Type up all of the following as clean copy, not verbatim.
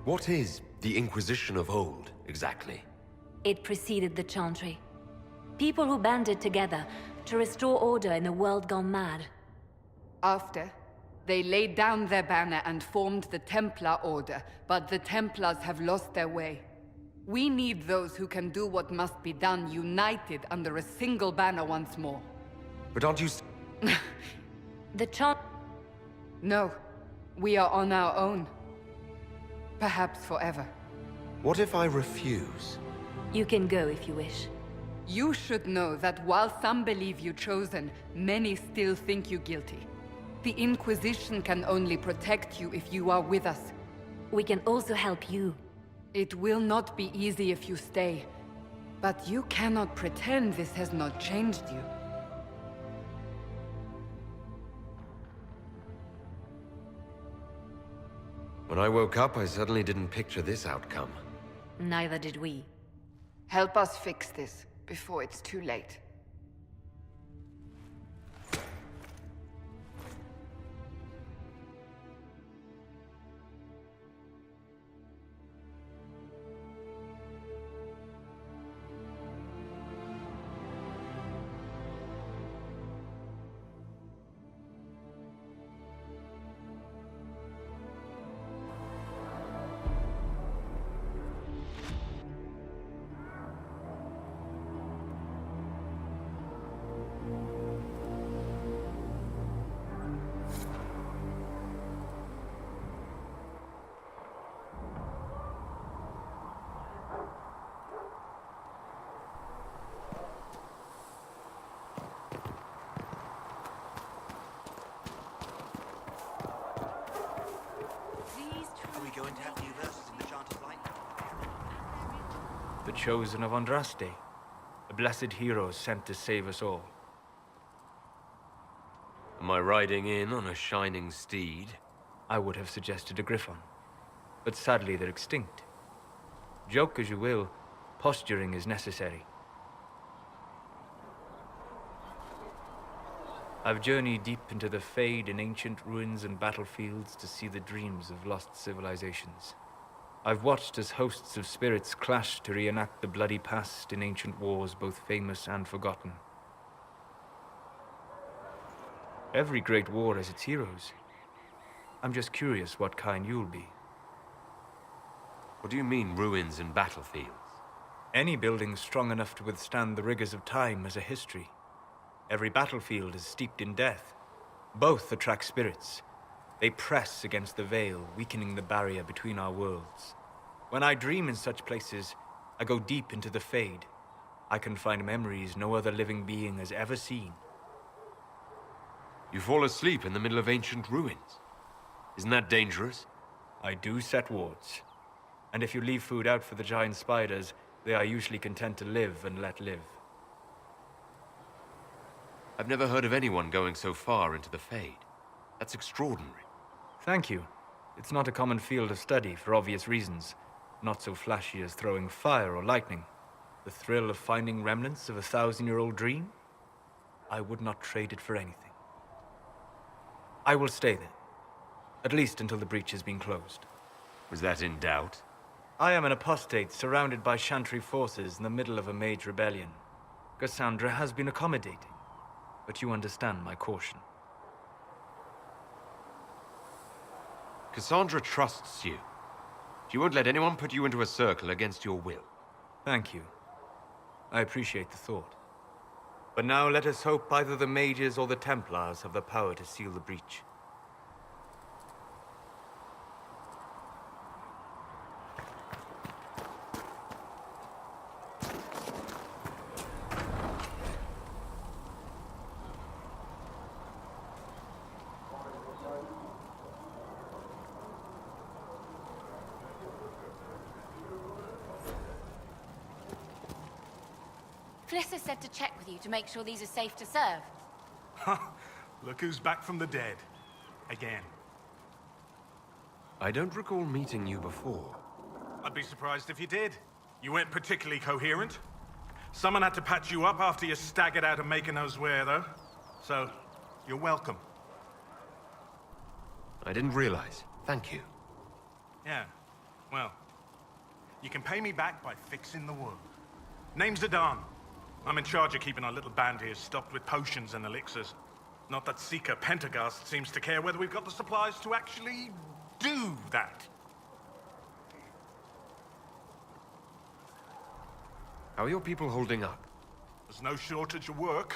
What is the Inquisition of old, exactly? It preceded the Chantry. People who banded together to restore order in a world gone mad. After, they laid down their banner and formed the Templar Order, but the Templars have lost their way. We need those who can do what must be done united under a single banner once more. But aren't you... The Chant... No, we are on our own. Perhaps forever. What if I refuse? You can go if you wish. You should know that while some believe you chosen, many still think you guilty. The Inquisition can only protect you if you are with us. We can also help you. It will not be easy if you stay, but you cannot pretend this has not changed you. When I woke up, I suddenly didn't picture this outcome. Neither did we. Help us fix this before it's too late. Going to have new verses in the Chant of Light. The Chosen of Andraste, a blessed hero sent to save us all. Am I riding in on a shining steed? I would have suggested a griffon, but sadly they're extinct. Joke as you will, posturing is necessary. I've journeyed deep into the Fade in ancient ruins and battlefields to see the dreams of lost civilizations. I've watched as hosts of spirits clash to reenact the bloody past in ancient wars both famous and forgotten. Every great war has its heroes. I'm just curious what kind you'll be. What do you mean, ruins and battlefields? Any building strong enough to withstand the rigors of time has a history. Every battlefield is steeped in death. Both attract spirits. They press against the veil, weakening the barrier between our worlds. When I dream in such places, I go deep into the Fade. I can find memories no other living being has ever seen. You fall asleep in the middle of ancient ruins. Isn't that dangerous? I do set wards. And if you leave food out for the giant spiders, they are usually content to live and let live. I've never heard of anyone going so far into the Fade. That's extraordinary. Thank you. It's not a common field of study for obvious reasons. Not so flashy as throwing fire or lightning. The thrill of finding remnants of a 1,000-year-old dream? I would not trade it for anything. I will stay there. At least until the breach has been closed. Was that in doubt? I am an apostate surrounded by Chantry forces in the middle of a mage rebellion. Cassandra has been accommodating. But you understand my caution. Cassandra trusts you. She won't let anyone put you into a circle against your will. Thank you. I appreciate the thought. But now let us hope either the mages or the Templars have the power to seal the breach. Fliss said to check with you to make sure these are safe to serve. Look who's back from the dead. Again. I don't recall meeting you before. I'd be surprised if you did. You weren't particularly coherent. Someone had to patch you up after you staggered out of making those wear, though. So, you're welcome. I didn't realize. Thank you. Yeah. Well, you can pay me back by fixing the wound. Name's Zidane. I'm in charge of keeping our little band here stocked with potions and elixirs. Not that Seeker Pentagast seems to care whether we've got the supplies to actually do that. How are your people holding up? There's no shortage of work.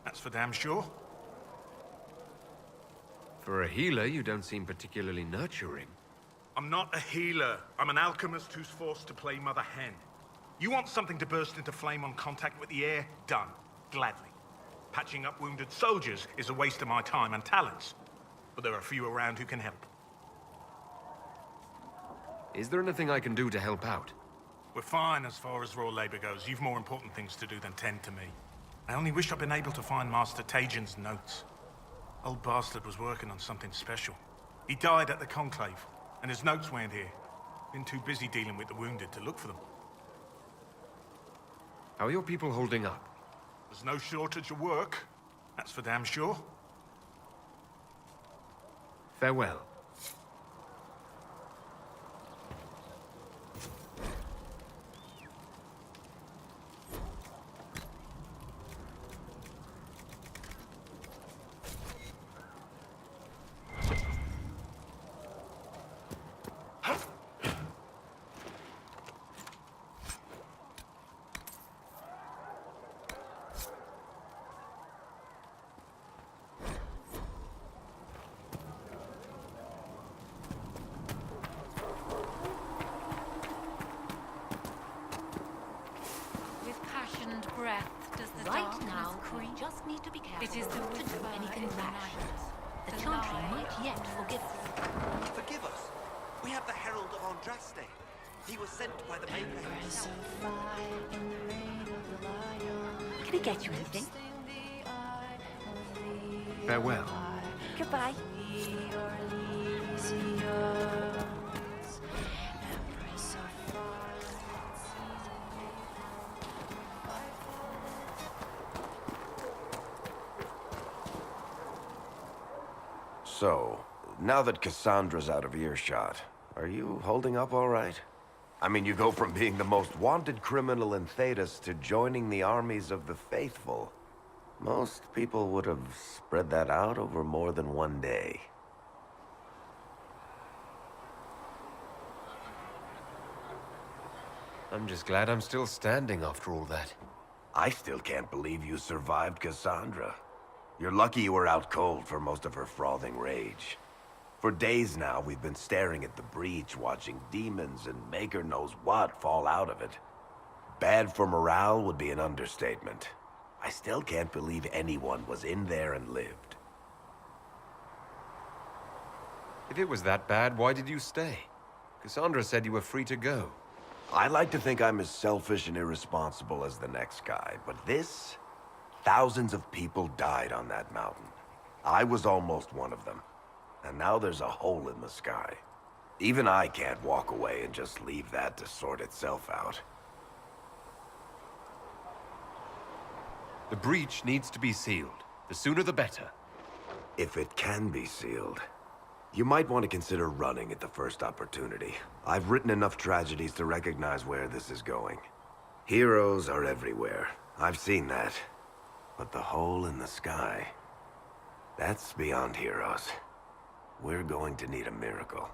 That's for damn sure. For a healer, you don't seem particularly nurturing. I'm not a healer. I'm an alchemist who's forced to play Mother Hen. You want something to burst into flame on contact with the air? Done. Gladly. Patching up wounded soldiers is a waste of my time and talents. But there are a few around who can help. Is there anything I can do to help out? We're fine as far as raw labor goes. You've more important things to do than tend to me. I only wish I'd been able to find Master Tajin's notes. Old bastard was working on something special. He died at the Conclave, and his notes weren't here. Been too busy dealing with the wounded to look for them. How are your people holding up? There's no shortage of work. That's for damn sure. Farewell. With passioned breath does the Right darkness now, we creep. just need to be careful It is the not to do whisper anything in the rash. night. The Chantry might yet forgive us. Forgive us. We have the Herald of Andraste. He was sent by the Maker himself. Can I get you anything? Farewell. Goodbye. So, now that Cassandra's out of earshot, are you holding up all right? I mean, you go from being the most wanted criminal in Thedas to joining the armies of the faithful. Most people would have spread that out over more than one day. I'm just glad I'm still standing after all that. I still can't believe you survived Cassandra. You're lucky you were out cold for most of her frothing rage. For days now, we've been staring at the breach, watching demons and Maker knows what fall out of it. Bad for morale would be an understatement. I still can't believe anyone was in there and lived. If it was that bad, why did you stay? Cassandra said you were free to go. I like to think I'm as selfish and irresponsible as the next guy, but this... Thousands of people died on that mountain. I was almost one of them. And now there's a hole in the sky. Even I can't walk away and just leave that to sort itself out. The breach needs to be sealed. The sooner the better. If it can be sealed, you might want to consider running at the first opportunity. I've written enough tragedies to recognize where this is going. Heroes are everywhere. I've seen that. But the hole in the sky, that's beyond heroes. We're going to need a miracle.